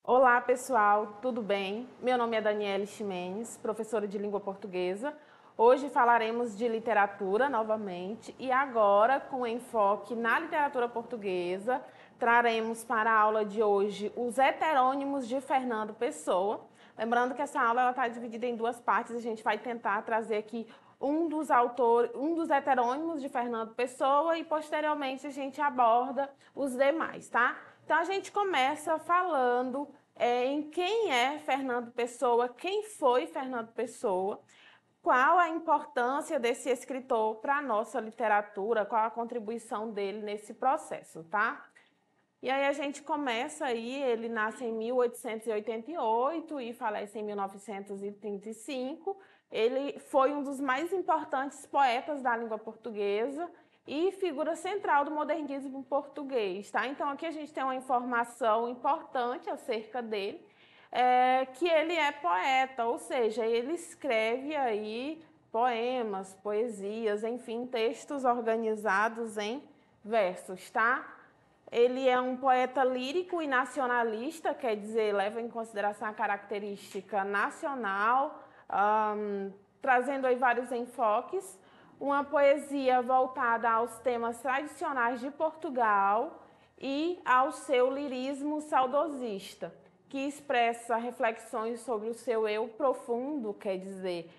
Olá pessoal, tudo bem? Meu nome é Daniele Ximenes, professora de língua portuguesa. Hoje falaremos de literatura novamente e agora, com enfoque na literatura portuguesa, traremos para a aula de hoje os heterônimos de Fernando Pessoa. Lembrando que essa aula está dividida em duas partes, a gente vai tentar trazer aqui um dos heterônimos de Fernando Pessoa e posteriormente a gente aborda os demais, tá? Então a gente começa falando em quem é Fernando Pessoa, quem foi Fernando Pessoa, qual a importância desse escritor para a nossa literatura, qual a contribuição dele nesse processo, tá? E aí a gente começa aí, ele nasce em 1888 e falece em 1935. Ele foi um dos mais importantes poetas da língua portuguesa e figura central do modernismo português, tá? Então aqui a gente tem uma informação importante acerca dele, que ele é poeta, ou seja, ele escreve aí poemas, poesias, enfim, textos organizados em versos, tá? Ele é um poeta lírico e nacionalista, quer dizer, leva em consideração a característica nacional, trazendo aí vários enfoques. Uma poesia voltada aos temas tradicionais de Portugal e ao seu lirismo saudosista, que expressa reflexões sobre o seu eu profundo, quer dizer,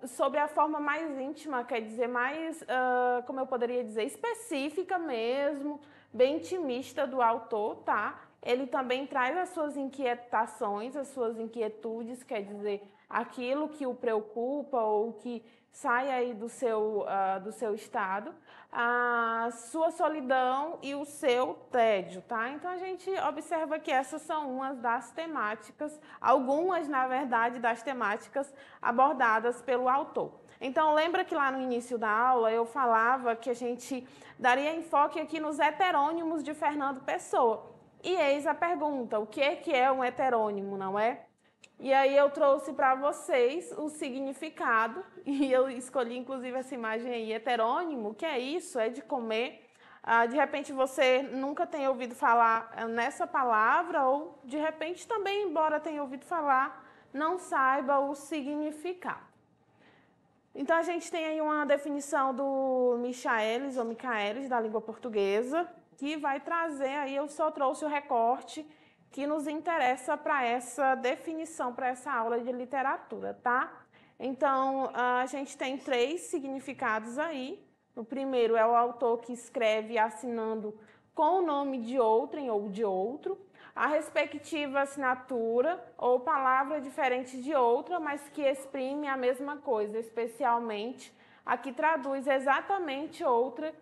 sobre a forma mais íntima, quer dizer, mais, como eu poderia dizer, específica mesmo, bem intimista do autor, tá? Ele também traz as suas inquietações, as suas inquietudes, quer dizer, aquilo que o preocupa ou que sai aí do seu estado, a sua solidão e o seu tédio, tá? Então a gente observa que essas são umas das temáticas, algumas, na verdade, das temáticas abordadas pelo autor. Então lembra que lá no início da aula eu falava que a gente daria enfoque aqui nos heterônimos de Fernando Pessoa. E eis a pergunta, o que é um heterônimo, não é? E aí eu trouxe para vocês o significado, e eu escolhi inclusive essa imagem aí, heterônimo, que é isso, é de comer. De repente você nunca tenha ouvido falar nessa palavra, ou de repente também, embora tenha ouvido falar, não saiba o significado. Então a gente tem aí uma definição do Michaelis, ou Michaelis, da língua portuguesa, que vai trazer aí, eu só trouxe o recorte que nos interessa para essa definição, para essa aula de literatura, tá? Então, a gente tem 3 significados aí. O primeiro é o autor que escreve assinando com o nome de outrem ou de outro, a respectiva assinatura ou palavra diferente de outra, mas que exprime a mesma coisa, especialmente a que traduz exatamente outra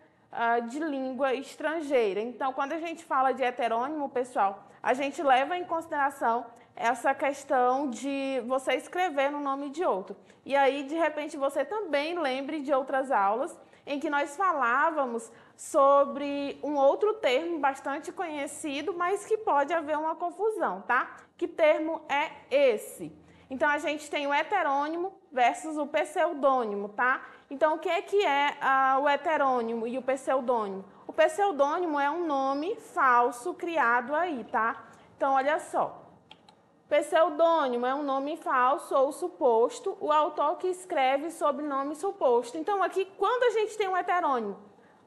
de língua estrangeira. Então, quando a gente fala de heterônimo, pessoal, a gente leva em consideração essa questão de você escrever no nome de outro. E aí, de repente, você também lembre de outras aulas em que nós falávamos sobre um outro termo bastante conhecido, mas que pode haver uma confusão, tá? Que termo é esse? Então, a gente tem o heterônimo versus o pseudônimo, tá? Então, o que é o heterônimo e o pseudônimo? O pseudônimo é um nome falso criado aí, tá? Então, olha só. Pseudônimo é um nome falso ou suposto, o autor que escreve sob nome suposto. Então, aqui, quando a gente tem um heterônimo,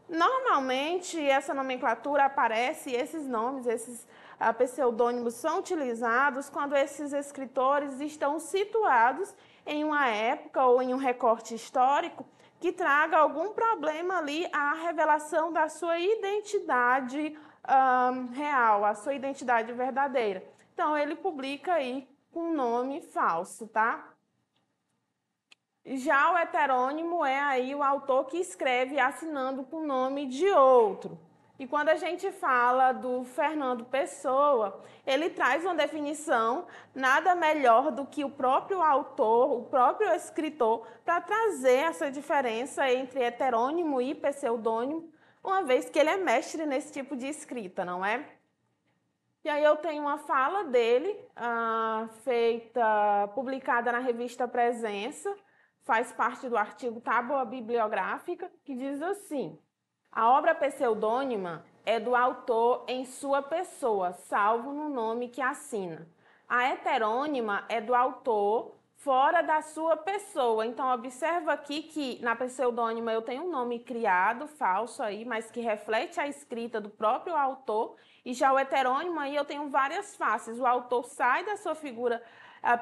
normalmente essa nomenclatura aparece, esses nomes, esses pseudônimos são utilizados quando esses escritores estão situados em uma época ou em um recorte histórico que traga algum problema ali à revelação da sua identidade real, a sua identidade verdadeira. Então, ele publica aí com nome falso, tá? Já o heterônimo é aí o autor que escreve assinando com o nome de outro. E quando a gente fala do Fernando Pessoa, ele traz uma definição nada melhor do que o próprio autor, o próprio escritor, para trazer essa diferença entre heterônimo e pseudônimo, uma vez que ele é mestre nesse tipo de escrita, não é? E aí eu tenho uma fala dele, publicada na revista Presença, faz parte do artigo Tábua Bibliográfica, que diz assim: a obra pseudônima é do autor em sua pessoa, salvo no nome que assina. A heterônima é do autor fora da sua pessoa. Então, observa aqui que na pseudônima eu tenho um nome criado, falso aí, mas que reflete a escrita do próprio autor. E já o heterônimo aí eu tenho várias faces. O autor sai da sua figura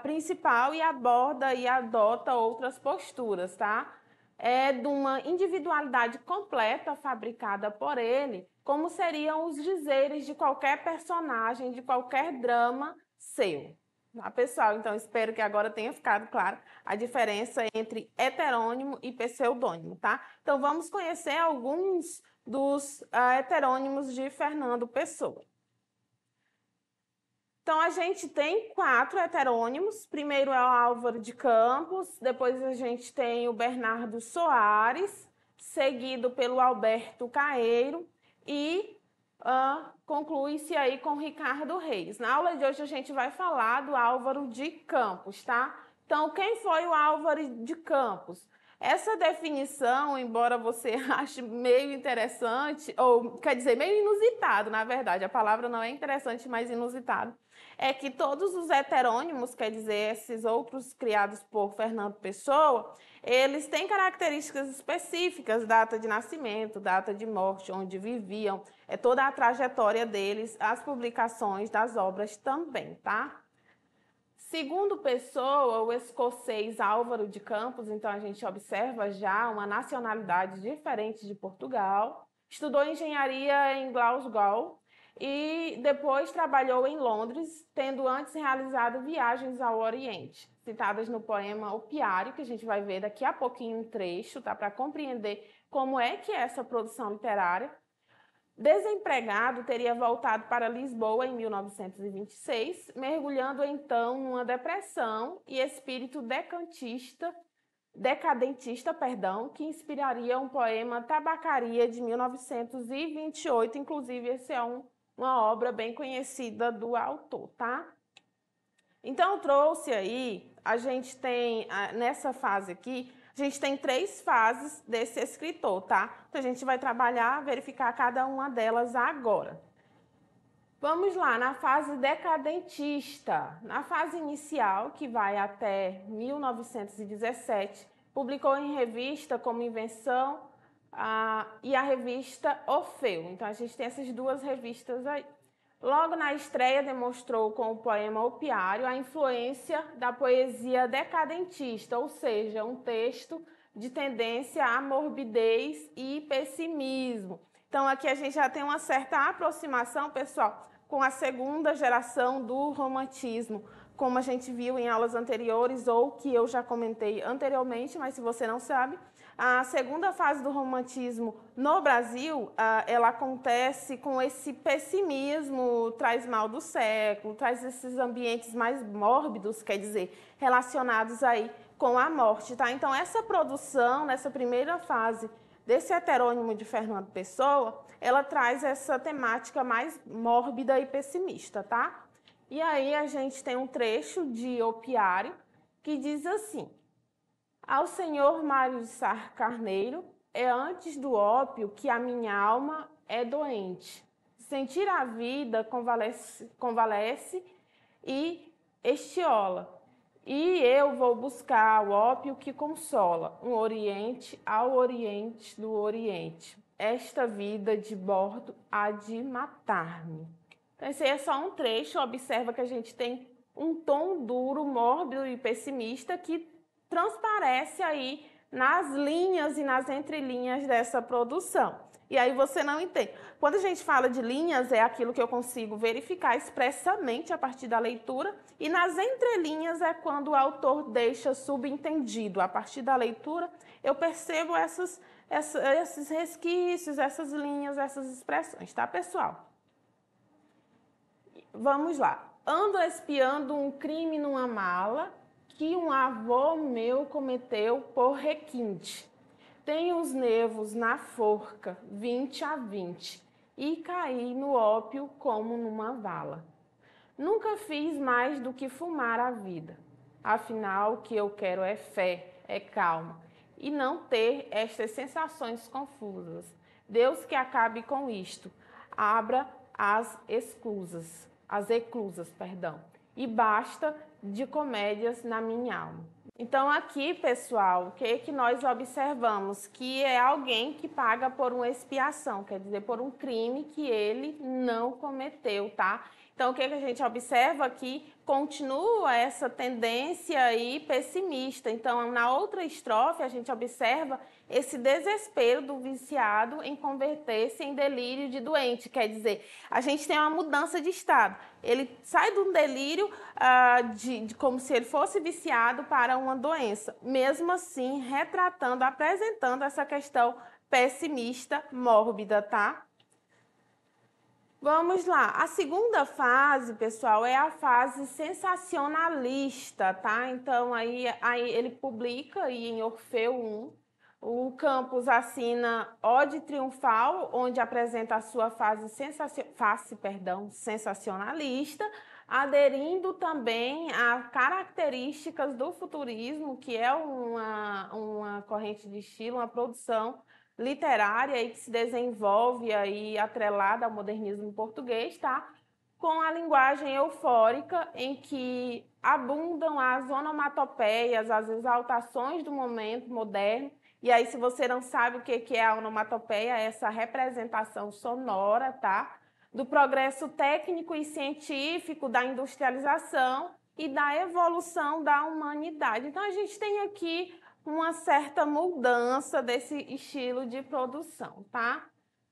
principal e aborda e adota outras posturas, tá? É de uma individualidade completa fabricada por ele, como seriam os dizeres de qualquer personagem, de qualquer drama seu. Tá, pessoal? Então, espero que agora tenha ficado claro a diferença entre heterônimo e pseudônimo, tá? Então, vamos conhecer alguns dos heterônimos de Fernando Pessoa. Então, a gente tem 4 heterônimos. Primeiro é o Álvaro de Campos, depois a gente tem o Bernardo Soares, seguido pelo Alberto Caeiro e conclui-se aí com Ricardo Reis. Na aula de hoje a gente vai falar do Álvaro de Campos, tá? Então, quem foi o Álvaro de Campos? Essa definição, embora você ache meio interessante, ou quer dizer, meio inusitado, na verdade, a palavra não é interessante, mas inusitado, é que todos os heterônimos, quer dizer, esses outros criados por Fernando Pessoa, eles têm características específicas, data de nascimento, data de morte, onde viviam, toda a trajetória deles, as publicações das obras também, tá? Segundo Pessoa, o escocês Álvaro de Campos, então a gente observa já uma nacionalidade diferente de Portugal, estudou engenharia em Glasgow e depois trabalhou em Londres, tendo antes realizado viagens ao Oriente, citadas no poema Opiário, que a gente vai ver daqui a pouquinho um trecho, tá? Para compreender como é que é essa produção literária. Desempregado, teria voltado para Lisboa em 1926, mergulhando então numa depressão e espírito decadentista, que inspiraria um poema Tabacaria de 1928, inclusive esse é uma obra bem conhecida do autor, tá? Então, trouxe aí, a gente tem, nessa fase aqui, a gente tem 3 fases desse escritor, tá? Então, a gente vai trabalhar, verificar cada uma delas agora. Vamos lá, na fase decadentista. Na fase inicial, que vai até 1917, publicou em revista como Invenção e a revista Orfeu. Então, a gente tem essas 2 revistas aí. Logo na estreia, demonstrou com o poema Opiário a influência da poesia decadentista, ou seja, um texto de tendência à morbidez e pessimismo. Então, aqui a gente já tem uma certa aproximação, pessoal, com a segunda geração do romantismo, como a gente viu em aulas anteriores ou que eu já comentei anteriormente, mas se você não sabe, a segunda fase do romantismo no Brasil, ela acontece com esse pessimismo, traz mal do século, traz esses ambientes mais mórbidos, quer dizer, relacionados aí com a morte, tá? Então, essa produção, nessa primeira fase desse heterônimo de Fernando Pessoa, ela traz essa temática mais mórbida e pessimista, tá? E aí a gente tem um trecho de Opiário que diz assim: ao senhor Mário de Sá Carneiro, é antes do ópio que a minha alma é doente. Sentir a vida convalesce e estiola. E eu vou buscar o ópio que consola, um oriente ao oriente do oriente. Esta vida de bordo há de matar-me. Então, esse aí é só um trecho, observa que a gente tem um tom duro, mórbido e pessimista que transparece aí nas linhas e nas entrelinhas dessa produção. E aí você não entende. Quando a gente fala de linhas, é aquilo que eu consigo verificar expressamente a partir da leitura, e nas entrelinhas é quando o autor deixa subentendido. A partir da leitura, eu percebo esses resquícios, essas linhas, essas expressões, tá, pessoal? Vamos lá. Ando espiando um crime numa mala que um avô meu cometeu por requinte. tenho os nervos na forca, 20 a 20, e caí no ópio como numa vala. Nunca fiz mais do que fumar a vida. Afinal, o que eu quero é fé, é calma, e não ter estas sensações confusas. Deus que acabe com isto, abra as eclusas, e basta de comédias na minha alma. Então aqui, pessoal, o que nós observamos? Que é alguém que paga por uma expiação, quer dizer, por um crime que ele não cometeu, tá? Então, o que a gente observa aqui? Continua essa tendência aí pessimista. Então, na outra estrofe, a gente observa esse desespero do viciado em converter-se em delírio de doente. Quer dizer, a gente tem uma mudança de estado. Ele sai de um delírio como se ele fosse viciado para uma doença. Mesmo assim, retratando, apresentando essa questão pessimista, mórbida, tá? Vamos lá. A segunda fase, pessoal, é a fase sensacionalista, tá? Então, aí ele publica aí em Orfeu 1, o Campos assina Ode Triunfal, onde apresenta a sua face sensacionalista, aderindo também a características do futurismo, que é uma corrente de estilo, uma produção literária aí que se desenvolve aí atrelada ao modernismo português, tá? Com a linguagem eufórica, em que abundam as onomatopeias, as exaltações do momento moderno. E aí, se você não sabe o que é a onomatopeia, é essa representação sonora, tá? Do progresso técnico e científico, da industrialização e da evolução da humanidade. Então, a gente tem aqui uma certa mudança desse estilo de produção, tá?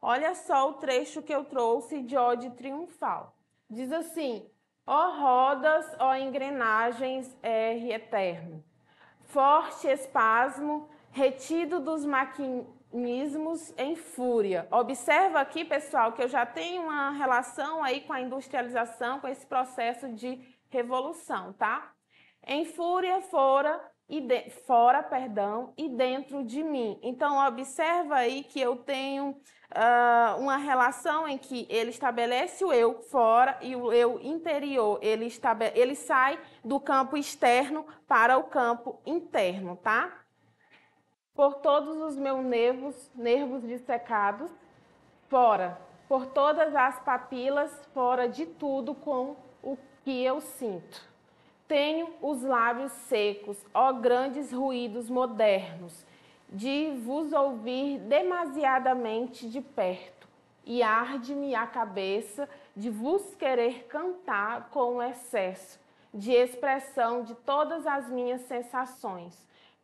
Olha só o trecho que eu trouxe de Ode Triunfal. Diz assim: ó rodas, ó engrenagens, R eterno, forte espasmo, retido dos maquinismos em fúria. Observa aqui, pessoal, que eu já tenho uma relação aí com a industrialização, com esse processo de revolução, tá? Em fúria fora e dentro de mim. Então, observa aí que eu tenho uma relação em que ele estabelece o eu fora e o eu interior. Ele sai do campo externo para o campo interno, tá? Por todos os meus nervos dissecados, fora. Por todas as papilas, fora de tudo com o que eu sinto. Tenho os lábios secos, ó grandes ruídos modernos, de vos ouvir demasiadamente de perto, e arde-me a cabeça de vos querer cantar com o excesso de expressão de todas as minhas sensações,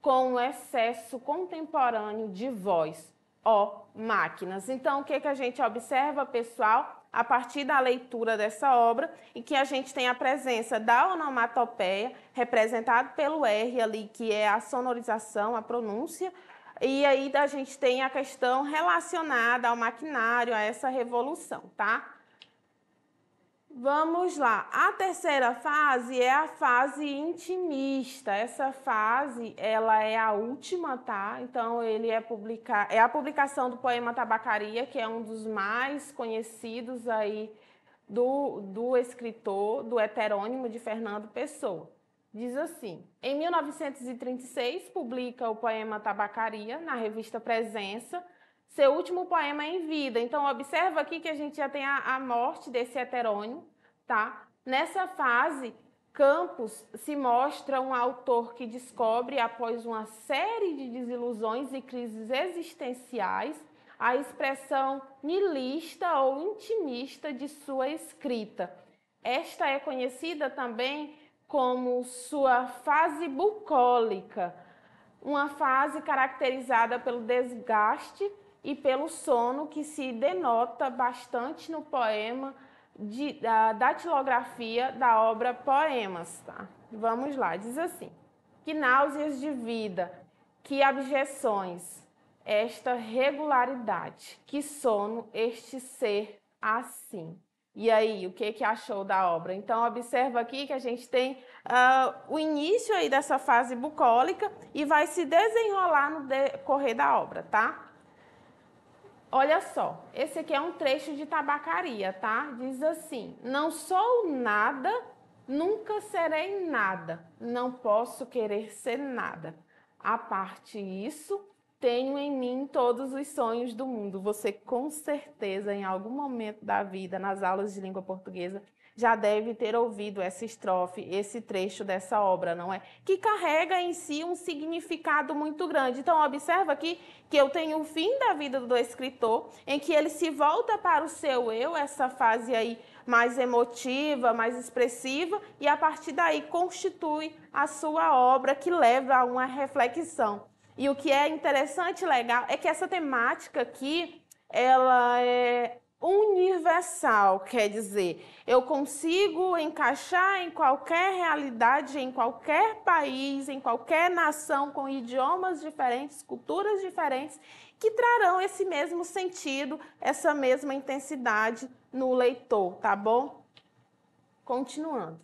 com o excesso contemporâneo de voz, ó máquinas. Então, o que a gente observa, pessoal? A partir da leitura dessa obra, e que a gente tem a presença da onomatopeia, representada pelo R ali, que é a sonorização, a pronúncia, e aí a gente tem a questão relacionada ao maquinário, a essa revolução, tá? Vamos lá. A terceira fase é a fase intimista. Essa fase, ela é a última, tá? Então, é a publicação do poema Tabacaria, que é um dos mais conhecidos aí do escritor, do heterônimo de Fernando Pessoa. Diz assim: em 1936, publica o poema Tabacaria na revista Presença, seu último poema em vida. Então, observa aqui que a gente já tem a morte desse heterônimo, tá? Nessa fase, Campos se mostra um autor que descobre, após uma série de desilusões e crises existenciais, a expressão nihilista ou intimista de sua escrita. Esta é conhecida também como sua fase bucólica, uma fase caracterizada pelo desgaste e pelo sono, que se denota bastante no poema da datilografia da obra Poemas. Tá? Vamos lá, diz assim: que náuseas de vida, que abjeções, esta regularidade, que sono este ser assim. E aí, o que achou da obra? Então, observa aqui que a gente tem o início aí dessa fase bucólica e vai se desenrolar no decorrer da obra, tá? Olha só, esse aqui é um trecho de Tabacaria, tá? Diz assim: não sou nada, nunca serei nada, não posso querer ser nada. A parte isso, tenho em mim todos os sonhos do mundo. Você com certeza, em algum momento da vida, nas aulas de língua portuguesa, já deve ter ouvido essa estrofe, esse trecho dessa obra, não é? Que carrega em si um significado muito grande. Então, observa aqui que eu tenho o fim da vida do escritor, em que ele se volta para o seu eu, essa fase aí mais emotiva, mais expressiva, e a partir daí constitui a sua obra que leva a uma reflexão. E o que é interessante e legal é que essa temática aqui, ela é universal, quer dizer, eu consigo encaixar em qualquer realidade, em qualquer país, em qualquer nação, com idiomas diferentes, culturas diferentes, que trarão esse mesmo sentido, essa mesma intensidade no leitor, tá bom? Continuando.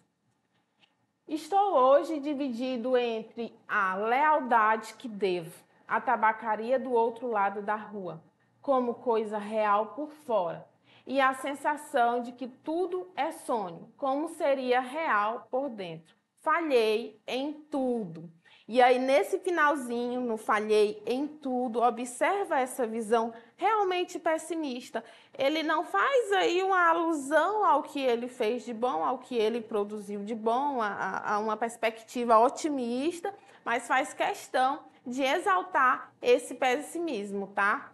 Estou hoje dividido entre a lealdade que devo, a tabacaria do outro lado da rua, como coisa real por fora, e a sensação de que tudo é sonho, como seria real por dentro. Falhei em tudo. E aí, nesse finalzinho, no falhei em tudo, observa essa visão realmente pessimista. Ele não faz aí uma alusão ao que ele fez de bom, ao que ele produziu de bom, a uma perspectiva otimista, mas faz questão de exaltar esse pessimismo, tá?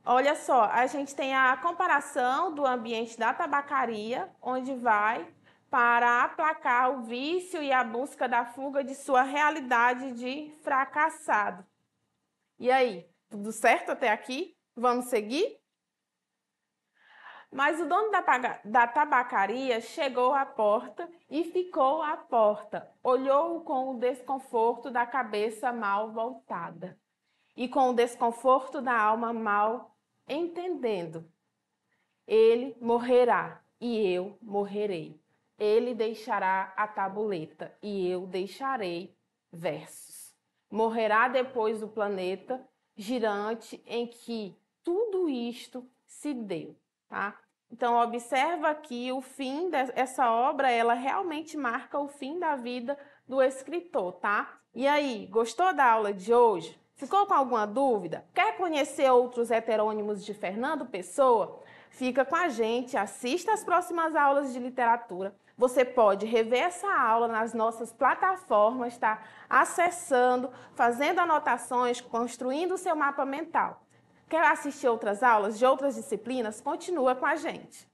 Olha só, a gente tem a comparação do ambiente da tabacaria, onde vai para aplacar o vício e a busca da fuga de sua realidade de fracassado. E aí, tudo certo até aqui? Vamos seguir? Mas o dono da tabacaria chegou à porta e ficou à porta. Olhou-o com o desconforto da cabeça mal voltada e com o desconforto da alma mal entendendo. Ele morrerá e eu morrerei. Ele deixará a tabuleta e eu deixarei versos. Morrerá depois do planeta girante em que tudo isto se deu, tá? Então, observa aqui o fim dessa obra, ela realmente marca o fim da vida do escritor, tá? E aí, gostou da aula de hoje? Ficou com alguma dúvida? Quer conhecer outros heterônimos de Fernando Pessoa? Fica com a gente, assista às próximas aulas de literatura. Você pode rever essa aula nas nossas plataformas, tá? Acessando, fazendo anotações, construindo o seu mapa mental. Quer assistir outras aulas de outras disciplinas? Continua com a gente.